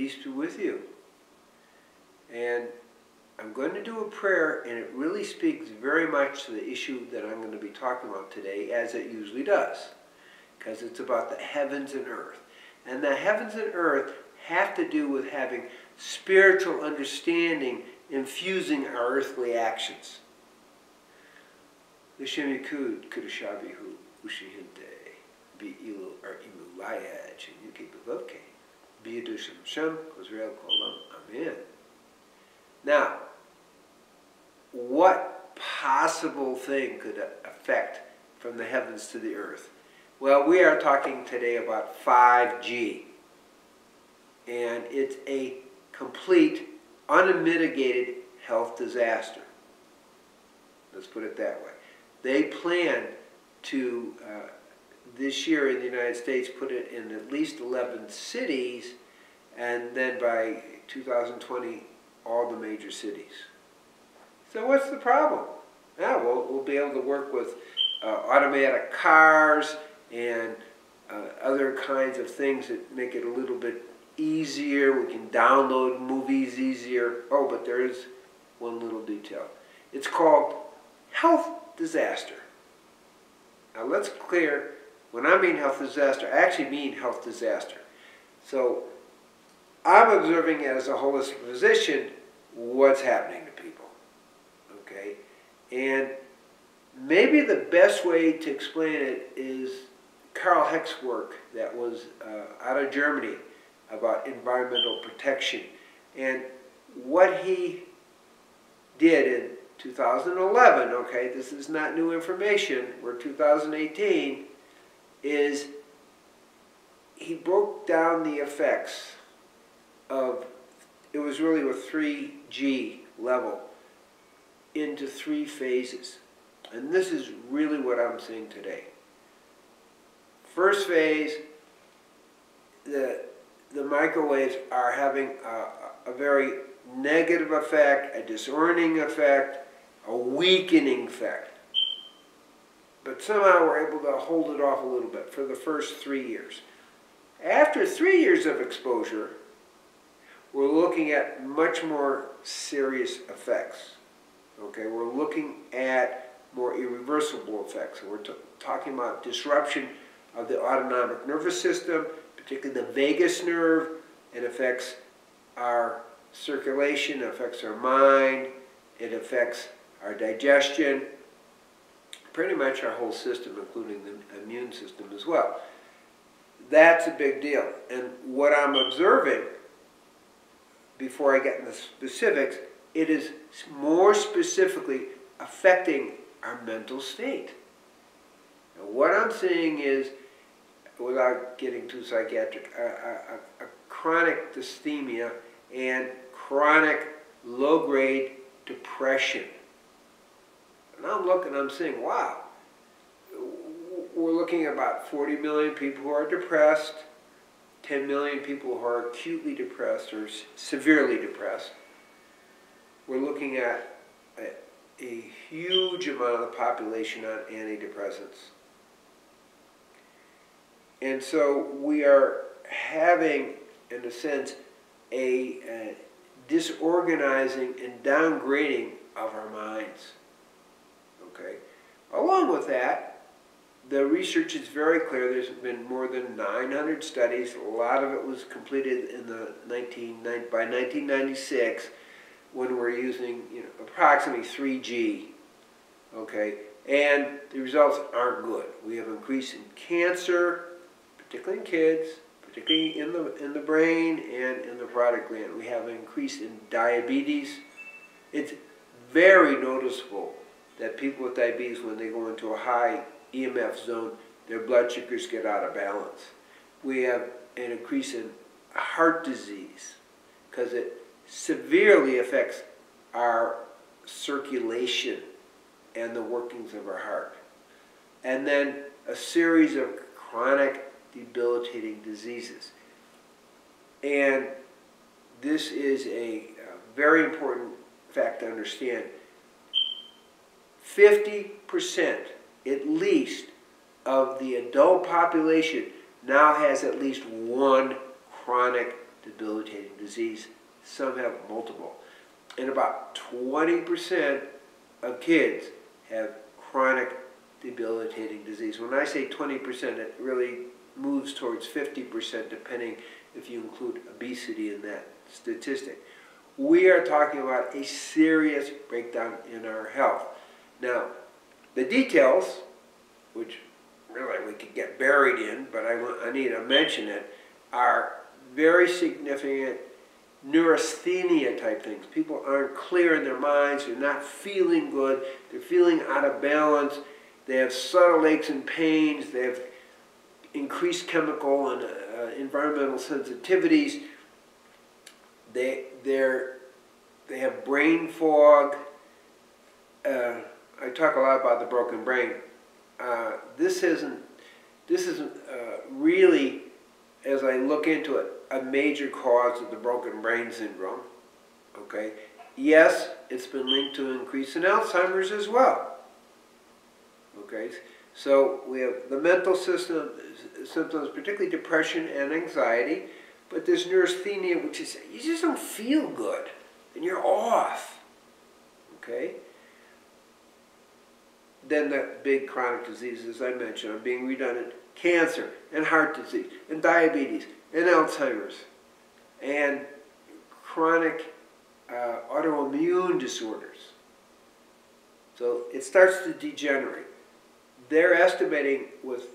Peace be with you. And I'm going to do a prayer, and it really speaks very much to the issue that I'm going to be talking about today, as it usually does, because it's about the heavens and earth. And the heavens and earth have to do with having spiritual understanding infusing our earthly actions. L'Shem Yikud Kudashabihu Ushihinte Be Ilu Ar Imu Layaj and Yuki Bavoke Be Adusham Shem Kozrael Kolam Amen. Now, what possible thing could affect from the heavens to the earth? Well, we are talking today about 5G. And it's a complete, unmitigated health disaster. Let's put it that way. They plan to, this year in the United States, put it in at least 11 cities, and then by 2020, all the major cities. So what's the problem? Yeah, we'll be able to work with automatic cars and other kinds of things that make it a little bit easier. We can download movies easier. Oh, but there is one little detail. It's called health disaster. Now let's clear, when I mean health disaster, I actually mean health disaster. So I'm observing as a holistic physician what's happening to people. Okay? And maybe the best way to explain it is Carl Heck's work that was out of Germany about environmental protection. And what he did in 2011, okay, this is not new information, we're 2018, is he broke down the effects of, it was really a 3G level, into 3 phases. And this is really what I'm seeing today. First phase, the microwaves are having a very negative effect, a disorienting effect, a weakening effect. But somehow we're able to hold it off a little bit for the first 3 years. After 3 years of exposure, we're looking at much more serious effects. Okay, we're looking at more irreversible effects. We're talking about disruption of the autonomic nervous system, particularly the vagus nerve. It affects our circulation, it affects our mind, it affects our digestion, pretty much our whole system, including the immune system as well. That's a big deal. And what I'm observing, before I get into the specifics, it is more specifically affecting our mental state. Now, what I'm seeing is, without getting too psychiatric, a chronic dysthymia and chronic low-grade depression. And I'm looking, I'm saying, wow, we're looking at about 40 million people who are depressed, 10 million people who are acutely depressed or severely depressed. We're looking at a huge amount of the population on antidepressants. And so we are having, in a sense, a disorganizing and downgrading of our minds. Okay? Along with that, the research is very clear. There's been more than 900 studies. A lot of it was completed in the by 1996, when we're using, approximately 3G. Okay? And the results aren't good. We have an increase in cancer, particularly in kids, particularly in the brain and in the parotid gland. We have an increase in diabetes. It's very noticeable that people with diabetes, when they go into a high EMF zone, their blood sugars get out of balance. We have an increase in heart disease because it severely affects our circulation and the workings of our heart. And then a series of chronic debilitating diseases. And this is a very important fact to understand. 50% at least of the adult population now has at least one chronic debilitating disease. Some have multiple. And about 20% of kids have chronic debilitating disease. When I say 20%, it really moves towards 50%, depending if you include obesity in that statistic. We are talking about a serious breakdown in our health. Now, the details, which really we could get buried in, but I need to mention it, are very significant neurasthenia type things. People aren't clear in their minds, they're not feeling good, they're feeling out of balance, they have subtle aches and pains, they have increased chemical and environmental sensitivities, they have brain fog. I talk a lot about the broken brain. This isn't really, as I look into it, a major cause of the broken brain syndrome. Okay, yes, it's been linked to an increase in Alzheimer's as well. Okay, so we have the mental symptoms, particularly depression and anxiety, but there's neurasthenia, which is you just don't feel good and you're off. Okay. Then the big chronic diseases I mentioned, I'm being redundant, cancer and heart disease and diabetes and Alzheimer's and chronic autoimmune disorders. So it starts to degenerate. They're estimating with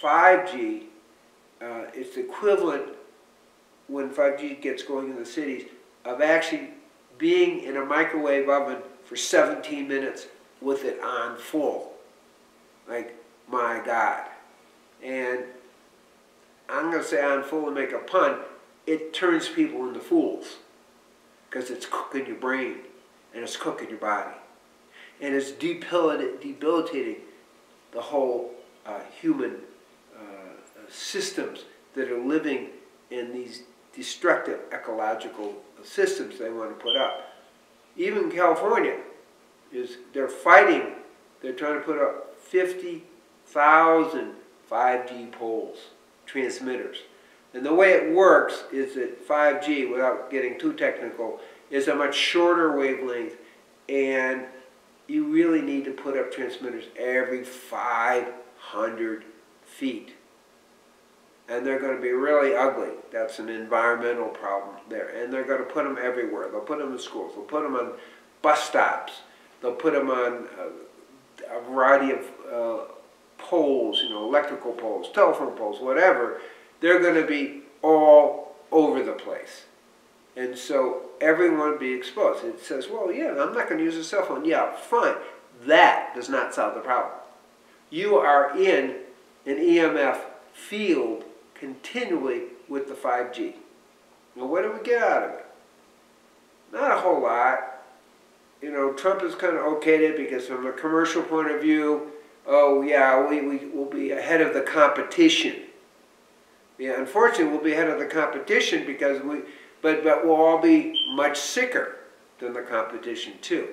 5G, it's equivalent when 5G gets going in the cities of actually being in a microwave oven for 17 minutes with it on full. Like, my God. And I'm going to say on full to make a pun, it turns people into fools because it's cooking your brain and it's cooking your body. And it's debilitating the whole human systems that are living in these destructive ecological systems they want to put up. Even California, they're fighting, they're trying to put up 50,000 5G poles, transmitters. And the way it works is that 5G, without getting too technical, is a much shorter wavelength, and you really need to put up transmitters every 500 feet. And they're going to be really ugly. That's an environmental problem there. And they're going to put them everywhere. They'll put them in schools. They'll put them on bus stops. They'll put them on a variety of poles, you know, electrical poles, telephone poles, whatever. They're going to be all over the place. And so everyone will be exposed. It says, well, yeah, I'm not going to use a cell phone. Yeah, fine. That does not solve the problem. You are in an EMF field continually with the 5G. Now, what do we get out of it? Not a whole lot. You know, Trump has kind of okayed it because from a commercial point of view, oh yeah, we will be ahead of the competition. Yeah, unfortunately, we'll be ahead of the competition because but we'll all be much sicker than the competition too.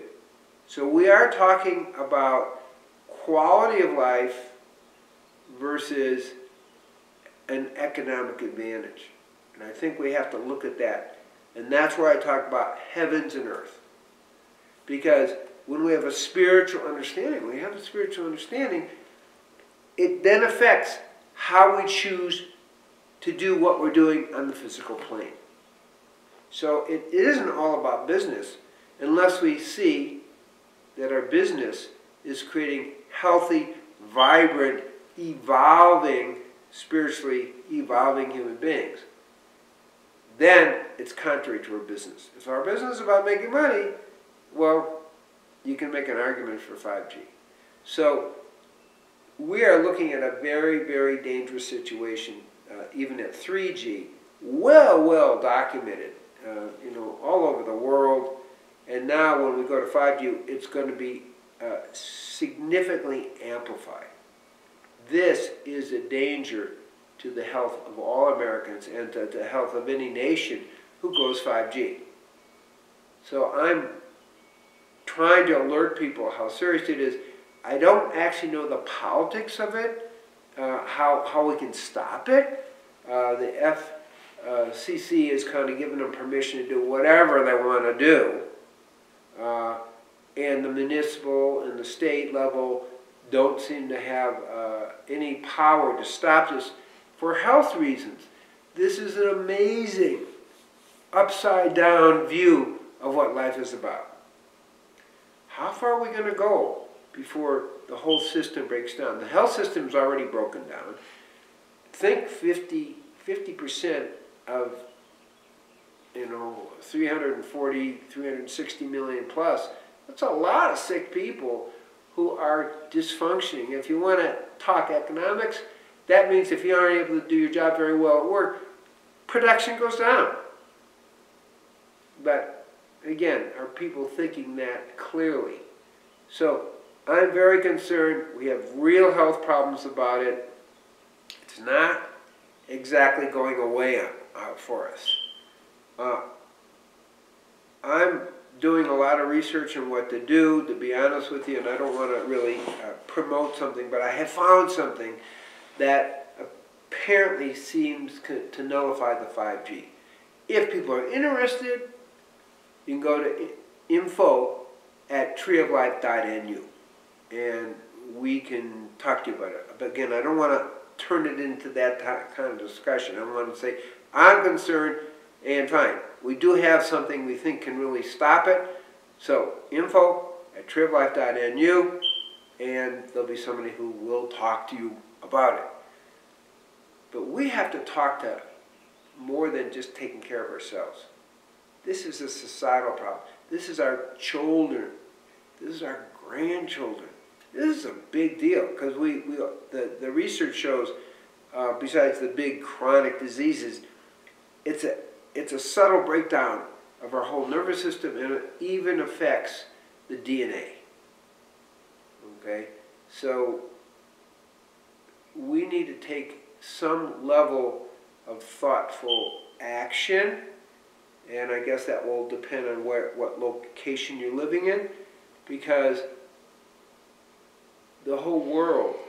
So we are talking about quality of life versus an economic advantage. And I think we have to look at that. And that's where I talk about heavens and earth. Because when we have a spiritual understanding, it then affects how we choose to do what we're doing on the physical plane. So it isn't all about business unless we see that our business is creating healthy, vibrant, evolving, spiritually evolving human beings. Then it's contrary to our business. If our business is about making money, well, you can make an argument for 5G. So we are looking at a very, very dangerous situation, even at 3G, well documented, you know, all over the world. And now when we go to 5G, it's going to be significantly amplified. This is a danger to the health of all Americans and to the health of any nation who goes 5G. So I'm trying to alert people how serious it is. I don't actually know the politics of it, how we can stop it. The CC is kind of giving them permission to do whatever they want to do. And the municipal and the state level don't seem to have any power to stop this for health reasons. This is an amazing upside down view of what life is about. How far are we going to go before the whole system breaks down? The health system is already broken down. Think 50% of 340, 360 million plus. That's a lot of sick people who are dysfunctioning. If you want to talk economics, that means if you aren't able to do your job very well at work, production goes down. But again, are people thinking that clearly? So I'm very concerned. We have real health problems about it. It's not exactly going away for us. I'm doing a lot of research on what to do, to be honest with you, and I don't want to really promote something, but I have found something that apparently seems to nullify the 5G. If people are interested, you can go to info@treeoflife.nu and we can talk to you about it. But again, I don't want to turn it into that kind of discussion. I want to say, I'm concerned, and fine, we do have something we think can really stop it. So, info@treeoflife.nu, and there'll be somebody who will talk to you about it. But we have to talk to more than just taking care of ourselves. This is a societal problem. This is our children. This is our grandchildren. This is a big deal because the research shows, besides the big chronic diseases, it's a subtle breakdown of our whole nervous system, and it even affects the DNA. Okay, so we need to take some level of thoughtful action, and I guess that will depend on what location you're living in, because the whole world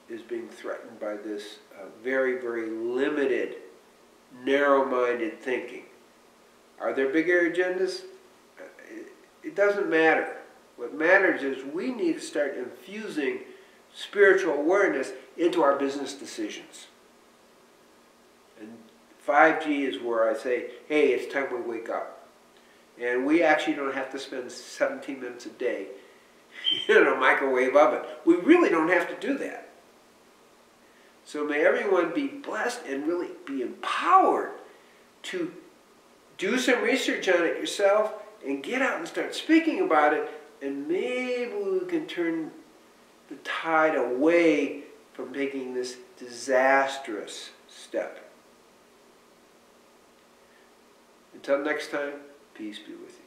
is being threatened by this very, very limited, narrow-minded thinking. Are there bigger agendas? It doesn't matter. What matters is we need to start infusing spiritual awareness into our business decisions. And 5G is where I say, hey, it's time we wake up. And we actually don't have to spend 17 minutes a day in a microwave oven. We really don't have to do that. So may everyone be blessed and really be empowered to do some research on it yourself and get out and start speaking about it, and maybe we can turn the tide away from taking this disastrous step. Until next time, peace be with you.